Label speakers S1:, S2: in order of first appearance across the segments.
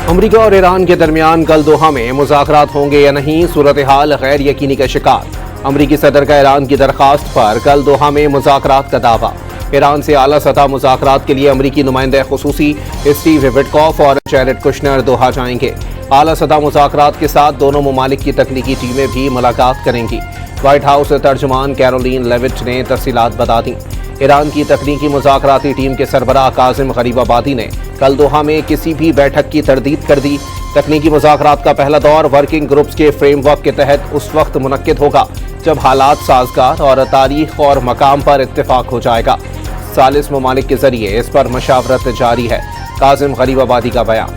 S1: امریکہ اور ایران کے درمیان کل دوحہ میں مذاکرات ہوں گے یا نہیں، صورتحال غیر یقینی کا شکار۔ امریکی صدر کا ایران کی درخواست پر کل دوحہ میں مذاکرات کا دعویٰ۔ ایران سے اعلیٰ سطح مذاکرات کے لیے امریکی نمائندہ خصوصی اسٹیو وٹکوف اور جیرڈ کشنر دوحہ جائیں گے۔ اعلیٰ سطح مذاکرات کے ساتھ دونوں ممالک کی تکنیکی ٹیمیں بھی ملاقات کریں گی۔ وائٹ ہاؤس ترجمان کیرولین لیوٹ نے تفصیلات بتا دیں۔ ایران کی تکنیکی مذاکراتی ٹیم کے سربراہ کاظم غریب آبادی نے کل دوحہ میں کسی بھی بیٹھک کی تردید کر دی۔ تکنیکی مذاکرات کا پہلا دور ورکنگ گروپس کے فریم ورک کے تحت اس وقت منعقد ہوگا جب حالات سازگار اور تاریخ اور مقام پر اتفاق ہو جائے گا۔ ثالث ممالک کے ذریعے اس پر مشاورت جاری ہے۔ کاظم غریب آبادی کا بیان۔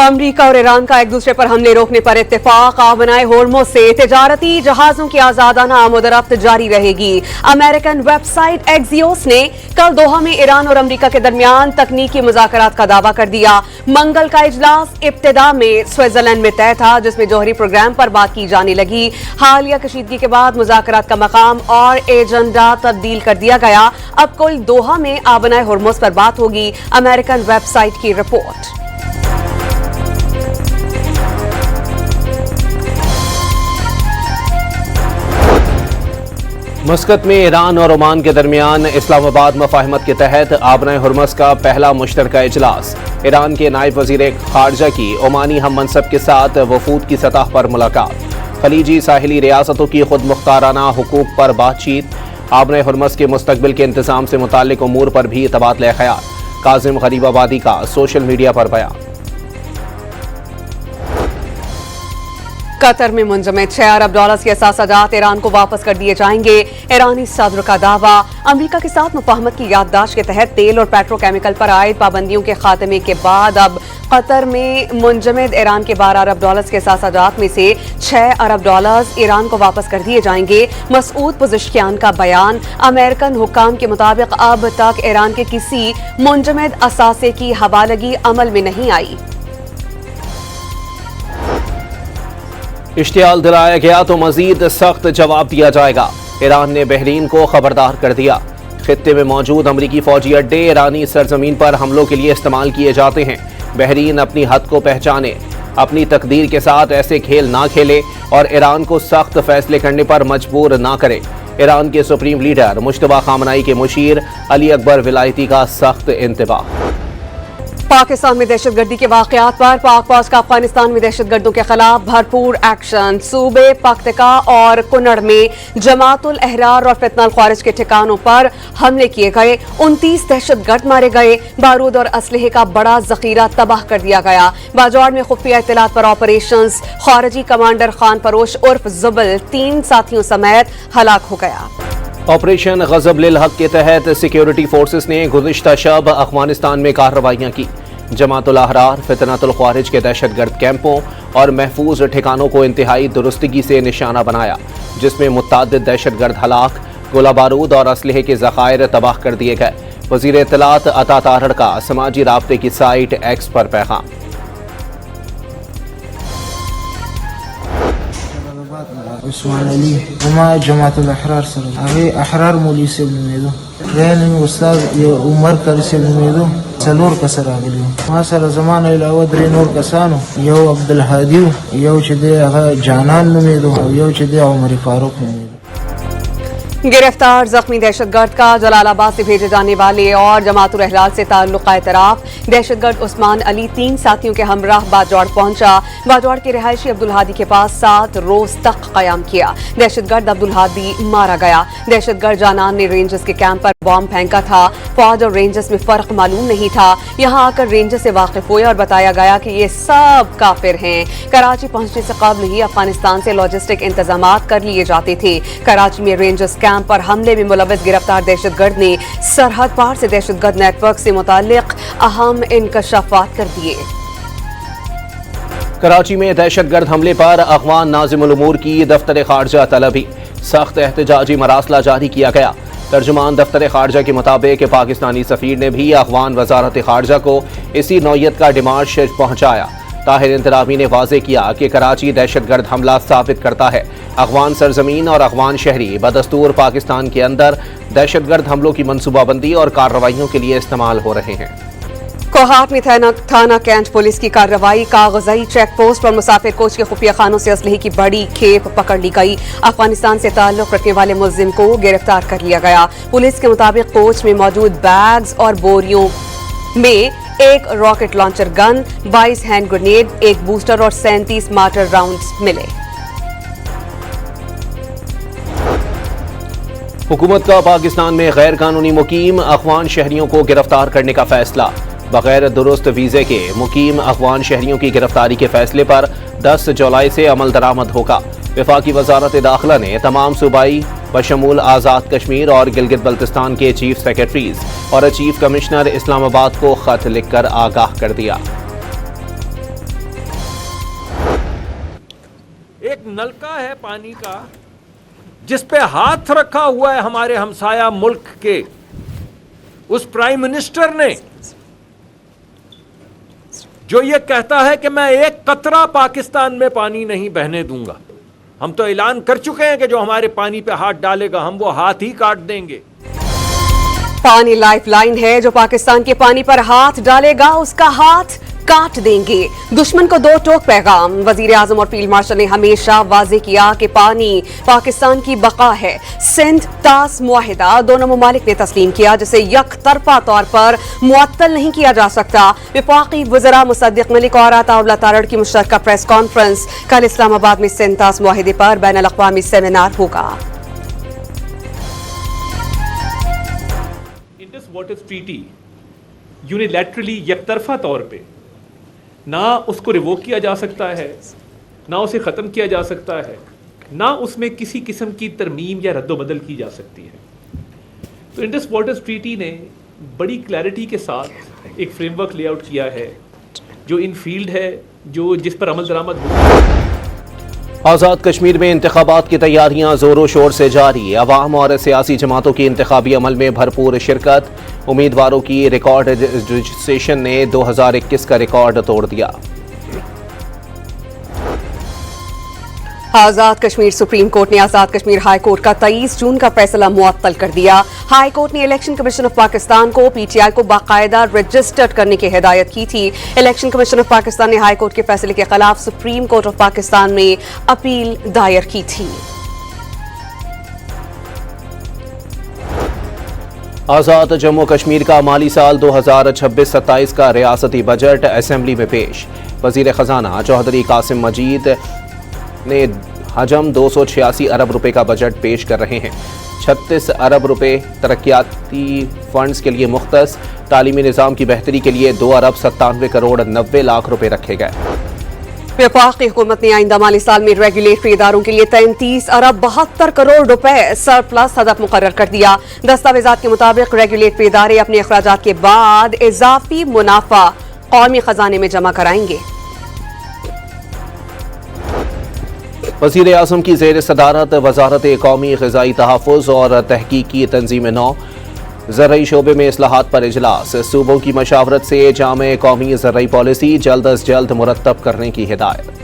S2: امریکہ اور ایران کا ایک دوسرے پر حملے روکنے پر اتفاق۔ آبنائے ہورمز سے تجارتی جہازوں کی آزادانہ آمد و رفت جاری رہے گی۔ امریکن ویب سائٹ ایکزیوس نے کل دوحہ میں ایران اور امریکہ کے درمیان تکنیکی مذاکرات کا دعویٰ کر دیا۔ منگل کا اجلاس ابتدا میں سوئٹزرلینڈ میں طے تھا، جس میں جوہری پروگرام پر بات کی جانے لگی۔ حالیہ کشیدگی کے بعد مذاکرات کا مقام اور ایجنڈا تبدیل کر دیا گیا۔ اب کل دوحہ میں آبنائے ہورمز پر بات ہوگی۔ امریکن ویب سائٹ کی رپورٹ۔
S1: مسقط میں ایران اور عمان کے درمیان اسلام آباد مفاہمت کے تحت آبنائے ہرمز کا پہلا مشترکہ اجلاس۔ ایران کے نائب وزیر خارجہ کی عمانی ہم منصب کے ساتھ وفود کی سطح پر ملاقات۔ خلیجی ساحلی ریاستوں کی خود مختارانہ حقوق پر بات چیت۔ آبنائے ہرمز کے مستقبل کے انتظام سے متعلق امور پر بھی تبادلہ خیال۔ کاظم غریب آبادی کا سوشل میڈیا پر بیان۔
S2: قطر میں منجمد 6 ارب ڈالرز کے اثاثہ جات ایران کو واپس کر دیے جائیں گے۔ ایرانی صدر کا دعویٰ۔ امریکہ کے ساتھ مفاہمت کی یادداشت کے تحت تیل اور پیٹرو کیمیکل پر عائد پابندیوں کے خاتمے کے بعد اب قطر میں منجمد ایران کے 12 ارب ڈالرز کے اثاثہ جات میں سے 6 ارب ڈالرز ایران کو واپس کر دیے جائیں گے۔ مسعود پزشکیان کا بیان۔ امریکن حکام کے مطابق اب تک ایران کے کسی منجمد اثاثے کی حوالگی عمل میں نہیں آئی۔
S1: اشتعال دلایا گیا تو مزید سخت جواب دیا جائے گا۔ ایران نے بحرین کو خبردار کر دیا۔ خطے میں موجود امریکی فوجی اڈے ایرانی سرزمین پر حملوں کے لیے استعمال کیے جاتے ہیں۔ بحرین اپنی حد کو پہچانے، اپنی تقدیر کے ساتھ ایسے کھیل نہ کھیلے اور ایران کو سخت فیصلے کرنے پر مجبور نہ کرے۔ ایران کے سپریم لیڈر مجتبیٰ خامنائی کے مشیر علی اکبر ولایتی کا سخت انتباہ۔
S2: پاکستان میں دہشت گردی کے واقعات پر پاک فوج کا افغانستان میں دہشت گردوں کے خلاف بھرپور ایکشن۔ صوبے پختکا اور کنڑ میں جماعت الاحرار اور فتنہ الخوارج کے ٹھکانوں پر حملے کیے گئے۔ 29 دہشت گرد مارے گئے۔ بارود اور اسلحے کا بڑا ذخیرہ تباہ کر دیا گیا۔ باجوڑ میں خفیہ اطلاعات پر آپریشنز۔ خارجی کمانڈر خان پروش عرف زبل 3 ساتھیوں سمیت ہلاک ہو گیا۔
S1: آپریشن غضب للحق کے تحت سیکیورٹی فورسز نے گزشتہ شب افغانستان میں کارروائیاں کی۔ جماعت الاحرار فتنہ الخوارج کے دہشت گرد کیمپوں اور محفوظ ٹھکانوں کو انتہائی درستگی سے نشانہ بنایا، جس میں متعدد دہشت گرد ہلاک، گولہ بارود اور اسلحے کے ذخائر تباہ کر دیے گئے۔ وزیر اطلاعات عطا طاہر کا سماجی رابطے کی سائٹ ایکس پر پیغام۔
S3: عثمان علی ما جماعت الاحرار سره هغه احرار مولوی صاحب نومېدو، یعنې استاد عمر کری صاحب نومېدو، څلور کسه راغلي ما سره زمانه علاوه 3 نور کسانو، یو عبدالهادي یو چې دی هغه جانان نومېدو او یو چې دی عمر فاروق نومېدو۔
S2: گرفتار زخمی دہشت گرد کا جلال آباد سے بھیجے جانے والے اور جماعت الاحرار سے تعلق کا اعتراف۔ دہشت گرد عثمان علی 3 ساتھیوں کے ہمراہ باجوڑ پہنچا۔ باجوڑ کے رہائشی عبدالہادی کے پاس 7 روز تک قیام کیا۔ دہشت گرد عبدالہادی مارا گیا۔ دہشت گرد جانان نے رینجرز کے کیمپ پر بام پھینکا تھا۔ فوج اور رینجرز میں فرق معلوم نہیں تھا۔ یہاں آ کر رینجرز سے واقف ہوئے اور بتایا گیا کہ یہ سب کافر ہیں۔ کراچی پہنچنے سے قبل ہی افغانستان سے لاجسٹک انتظامات کر لیے جاتے تھے۔ کراچی میں رینجرز کیمپ پر حملے میں ملوث گرفتار دہشت گرد نے سرحد پار سے دہشت گرد نیٹ ورک سے متعلق اہم انکشافات کر دیے۔
S1: کراچی میں دہشت گرد حملے پر افغان ناظم الامور کی دفتر خارجہ طلبی۔ سخت احتجاجی مراسلہ جاری کیا گیا۔ ترجمان دفتر خارجہ کے مطابق پاکستانی سفیر نے بھی افغان وزارت خارجہ کو اسی نوعیت کا ڈیمارش پہنچایا۔ طاہر انترابی نے واضح کیا کہ کراچی دہشت گرد حملہ ثابت کرتا ہے افغان سرزمین اور افغان شہری بدستور پاکستان کے اندر دہشت گرد حملوں کی منصوبہ بندی اور کارروائیوں کے لیے استعمال ہو رہے ہیں۔
S2: کوہاٹ میں تھانہ کینٹ پولیس کی کارروائی، کاغذی چیک پوسٹ پر مسافر کوچ کے خفیہ خانوں سے اسلحے کی بڑی کھیپ پکڑ لی گئی۔ افغانستان سے تعلق رکھنے والے ملزم کو گرفتار کر لیا گیا۔ پولیس کے مطابق کوچ میں موجود بیگز اور بوریوں میں ایک راکٹ لانچر گن، 22 ہینڈ گرینیڈ، ایک بوسٹر اور 37 مارٹر راؤنڈز ملے۔
S1: حکومت کا پاکستان میں غیر قانونی مقیم افغان شہریوں کو گرفتار کرنے کا فیصلہ۔ بغیر درست ویزے کے مقیم افغان شہریوں کی گرفتاری کے فیصلے پر 10 جولائی سے عمل درآمد ہوگا۔ وفاقی وزارت داخلہ نے تمام صوبائی بشمول آزاد کشمیر اور گلگت بلتستان کے چیف سیکرٹریز اور چیف کمشنر اسلام آباد کو خط لکھ کر آگاہ کر دیا۔
S4: ایک نلکا ہے پانی کا جس پہ ہاتھ رکھا ہوا ہے ہمارے ہمسایہ ملک کے اس پرائم منسٹر نے، جو یہ کہتا ہے کہ میں ایک قطرہ پاکستان میں پانی نہیں بہنے دوں گا۔ ہم تو اعلان کر چکے ہیں کہ جو ہمارے پانی پہ ہاتھ ڈالے گا ہم وہ ہاتھ ہی کاٹ دیں گے۔
S2: پانی لائف لائن ہے، جو پاکستان کے پانی پر ہاتھ ڈالے گا اس کا ہاتھ کاٹ دیں گے۔ دشمن کو دو ٹوک پیغام۔ وزیر اعظم اور فیلڈ مارشل نے ہمیشہ واضح کیا کہ پانی پاکستان کی بقا ہے۔ سندھ طاس معاہدہ دونوں ممالک نے تسلیم کیا، جسے یک طرفہ طور پر معطل نہیں کیا جا سکتا۔ وفاقی وزراء مصدق ملک اور عطا اللہ تارڑ کی مشترکہ پریس کانفرنس۔ کل اسلام آباد میں سندھ طاس معاہدے پر بین الاقوامی سیمینار ہوگا۔
S5: انڈس واٹر ٹریٹی یونیلیٹرلی یک طرفہ طور پہ نہ اس کو ریووک کیا جا سکتا ہے، نہ اسے ختم کیا جا سکتا ہے، نہ اس میں کسی قسم کی ترمیم یا رد و بدل کی جا سکتی ہے۔ تو انڈس واٹر ٹریٹی نے بڑی کلیئرٹی کے ساتھ ایک فریم ورک لے آؤٹ کیا ہے جو ان فیلڈ ہے، جس پر عمل درآمد ہو۔
S1: آزاد کشمیر میں انتخابات کی تیاریاں زور و شور سے جاری۔ عوام اور سیاسی جماعتوں کی انتخابی عمل میں بھرپور شرکت۔ امیدواروں کی ریکارڈ رجسٹریشن نے 2021 کا ریکارڈ توڑ دیا۔
S2: آزاد کشمیر سپریم کورٹ نے آزاد کشمیر ہائی کورٹ کا 23 جون کا فیصلہ معطل کر دیا۔ ہائی کورٹ نے الیکشن کمیشن آف پاکستان کو پی ٹی آئی کو باقاعدہ رجسٹرڈ کرنے کی ہدایت کی تھی۔ الیکشن کمیشن آف پاکستان نے ہائی کورٹ کے فیصلے کے خلاف سپریم کورٹ آف پاکستان میں اپیل دائر کی تھی۔
S1: آزاد جموں کشمیر کا مالی سال 2026-27 کا ریاستی بجٹ اسمبلی میں پیش۔ وزیر خزانہ چوہدری قاسم مجید نے حجم 286 ارب روپے کا بجٹ پیش کر رہے ہیں۔ 36 ارب روپے ترقیاتی فنڈز کے لیے مختص۔ تعلیمی نظام کی بہتری کے لیے 2 ارب 97 کروڑ 90 لاکھ روپے رکھے گئے۔
S2: وفاقی حکومت نے آئندہ مالی سال میں ریگولیٹری اداروں کے لیے 33 ارب 72 کروڑ روپے سرپلس ہدف مقرر کر دیا۔ دستاویزات کے مطابق ریگولیٹری ادارے اپنے اخراجات کے بعد اضافی منافع قومی خزانے میں جمع کرائیں گے۔
S1: وزیر اعظم کی زیر صدارت وزارت قومی غذائی تحفظ اور تحقیقی تنظیم نو زرعی شعبے میں اصلاحات پر اجلاس۔ صوبوں کی مشاورت سے جامع قومی زرعی پالیسی جلد از جلد مرتب کرنے کی ہدایت۔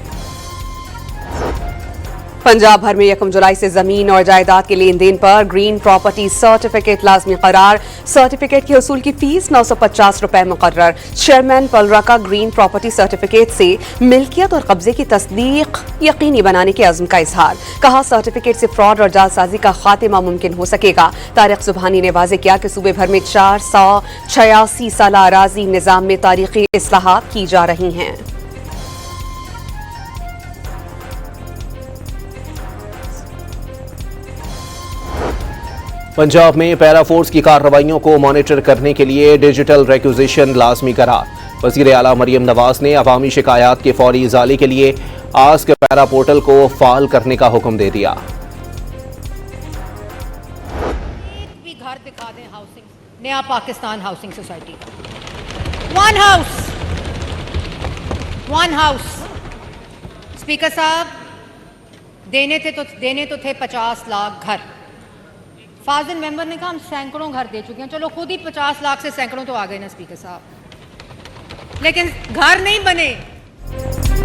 S2: پنجاب بھر میں 1 جولائی سے زمین اور جائیداد کے لین دین پر گرین پراپرٹی سرٹیفکیٹ لازمی قرار۔ سرٹیفکیٹ کے حصول کی فیس 950 روپے مقرر۔ چیئرمین پلرا کا گرین پراپرٹی سرٹیفکیٹ سے ملکیت اور قبضے کی تصدیق یقینی بنانے کے عزم کا اظہار۔ کہا سرٹیفکیٹ سے فراڈ اور جعل سازی کا خاتمہ ممکن ہو سکے گا۔ طارق سبحانی نے واضح کیا کہ صوبے بھر میں 486 سالہ اراضی نظام میں تاریخی اصلاحات کی جا رہی ہیں۔
S1: پنجاب میں پیرا فورس کی کارروائیوں کو مانیٹر کرنے کے لیے ڈیجیٹل ریکوزیشن لازمی قرار۔ وزیر اعلیٰ مریم نواز نے عوامی شکایات کے فوری ازالے کے لیے آسک پیرا پورٹل کو فعال کرنے کا حکم دے دیا۔
S6: ایک بھی گھر دکھا دیں ہاؤسنگ، نیا پاکستان ہاؤسنگ سوسائٹی کا ون ہاؤس۔ اسپیکر صاحب دینے تو تھے 50 لاکھ گھر۔ فاضل ممبر نے کہا ہم سینکڑوں گھر دے چکے ہیں، چلو خود ہی 50 لاکھ سے سینکڑوں تو آ گئے نا اسپیکر صاحب، لیکن گھر نہیں بنے۔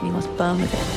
S7: He was born with it.